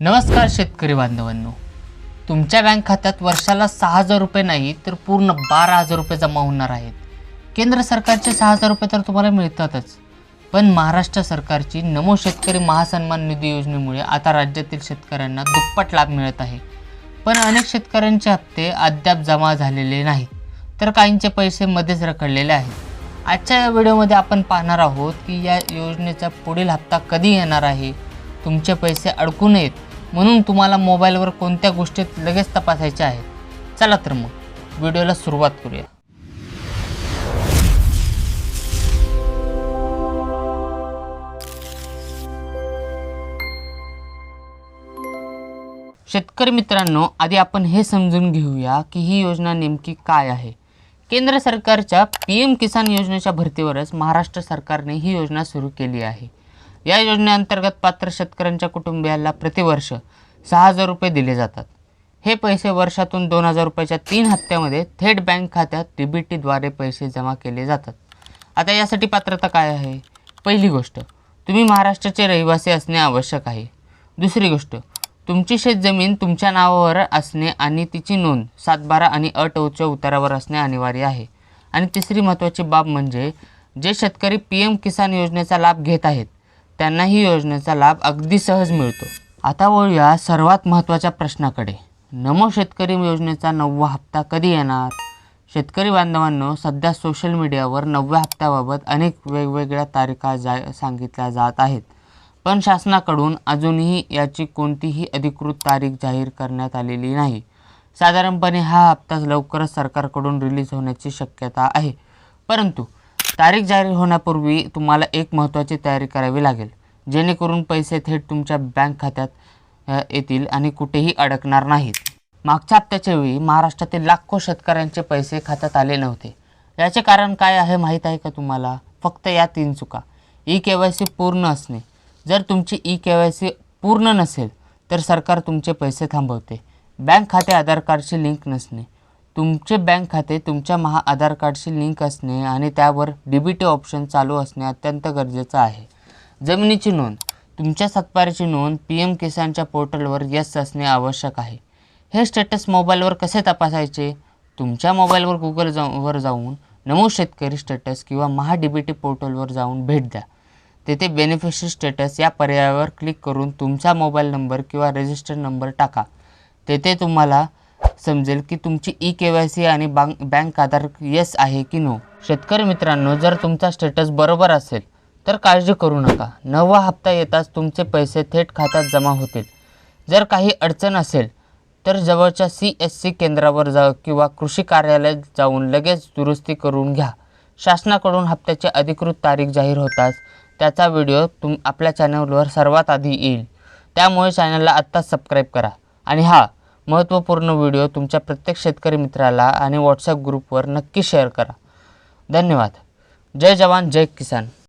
नमस्कार शेतकरी बांधवांनो, तुमच्या बँक खात्यात वर्षाला 6,000 रुपये नाही तर पूर्ण 12,000 रुपये जमा होणार आहेत। केंद्र सरकारचे 6,000 रुपये तर तुम्हाला मिळतातच, पण महाराष्ट्र सरकारची नमो शेतकरी महासन्मान निधी योजनेमुळे आता राज्यातील शेतकऱ्यांना दुप्पट लाभ मिळत आहे। पण अनेक शेतकऱ्यांचे हप्ते अद्याप जमा झालेले नाहीत, तर काहींचे पैसे मध्येच रखडलेले आहेत। आजच्या या व्हिडिओमध्ये आपण पाहणार आहोत की या योजनेचा पुढील हप्ता कधी येणार आहे, तुमचे पैसे अडकू नयेत म्हणून तुम्हाला मोबाईलवर कोणत्या गोष्टीत लगेच तपासायच्या आहेत। चला तर मग व्हिडिओला सुरुवात करूया। शेतकरी मित्रांनो, आधी आपण हे समजून घेऊया की ही योजना नेमकी काय आहे। केंद्र सरकारच्या PM किसान योजनेच्या भरतीवरच महाराष्ट्र सरकारने ही योजना सुरू केली आहे। या योजनेअंतर्गत पात्र शेतकऱ्यांच्या कुटुंबियाला प्रतिवर्ष 6,000 रुपये दिले जातात। हे पैसे वर्षातून 2,000 रुपयाच्या 3 हप्त्यामध्ये थेट बँक खात्यात DBTद्वारे पैसे जमा केले जातात। आता यासाठी पात्रता काय आहे? पहिली गोष्ट, तुम्ही महाराष्ट्राचे रहिवासी असणे आवश्यक आहे। दुसरी गोष्ट, तुमची शेतजमीन तुमच्या नावावर असणे आणि तिची नोंद 7/12 आणि अ-च्या उतारावर असणे अनिवार्य आहे। आणि तिसरी महत्त्वाची बाब म्हणजे जे शेतकरी PM किसान योजनेचा लाभ घेत आहेत त्यांना ही योजनेचा लाभ अगदी सहज मिळतो। आता वळूया सर्वात महत्त्वाच्या प्रश्नाकडे, नमो शेतकरी योजनेचा 9वा हप्ता कधी येणार? शेतकरी बांधवांनो, सध्या सोशल मीडियावर 9व्या हप्त्याबाबत अनेक वेगवेगळ्या तारखा सांगितल्या जात आहेत, पण शासनाकडून अजूनही याची कोणतीही अधिकृत तारीख जाहीर करण्यात आलेली नाही। साधारणपणे हा हप्ता लवकरच सरकारकडून रिलीज होण्याची शक्यता आहे, परंतु तारीख जाहीर होण्यापूर्वी तुम्हाला एक महत्त्वाची तयारी करावी लागेल, जेणेकरून पैसे थेट तुमच्या बँक खात्यात येतील आणि कुठेही अडकणार नाहीत। मागच्या हप्त्याच्या वेळी महाराष्ट्रातील लाखो शेतकऱ्यांचे पैसे खात्यात आले नव्हते। याचे कारण काय आहे माहीत आहे का तुम्हाला? फक्त या 3 चुका। EKYC पूर्ण असणे, जर तुमची EKYC पूर्ण नसेल तर सरकार तुमचे पैसे थांबवते। बँक खाते आधार कार्डशी लिंक नसणे, तुमचे बँक खाते तुमच्या आधार कार्डशी लिंक असणे आणि त्यावर DBT ऑप्शन चालू असणे अत्यंत गरजेचं आहे। जमिनीची नोंद, तुमच्या सातबाऱ्याची नोंद PM किसानच्या पोर्टलवर यस असणे आवश्यक आहे। हे स्टेटस मोबाईलवर कसे तपासायचे? तुमच्या मोबाईलवर वर जाऊन नमो शेतकरी स्टेटस किंवा DBT पोर्टलवर जाऊन भेट द्या। तेथे बेनिफिशरी स्टेटस या पर्यायावर क्लिक करून तुमचा मोबाईल नंबर किंवा रजिस्टर नंबर टाका। तेथे तुम्हाला समजेल की तुमची EKYC आणि बँक आधार येस आहे की नो। शेतकरी मित्रांनो, जर तुमचा स्टेटस बरोबर असेल तर काळजी करू नका, 9वा हप्ता येताच तुमचे पैसे थेट खात्यात जमा होतील। जर काही अडचण असेल तर जवळच्या CSC केंद्रावर किंवा कृषी कार्यालयात जाऊन लगेच दुरुस्ती करून घ्या। शासनाकडून हप्त्याची अधिकृत तारीख जाहीर होताच त्याचा व्हिडिओ आपल्या चॅनलवर सर्वात आधी येईल, त्यामुळे चॅनलला आत्ताच सबस्क्राईब करा आणि हा महत्त्वपूर्ण व्हिडिओ तुमच्या प्रत्येक शेतकरी मित्राला आणि WhatsApp ग्रुपवर नक्की शेअर करा। धन्यवाद। जय जवान जय किसान।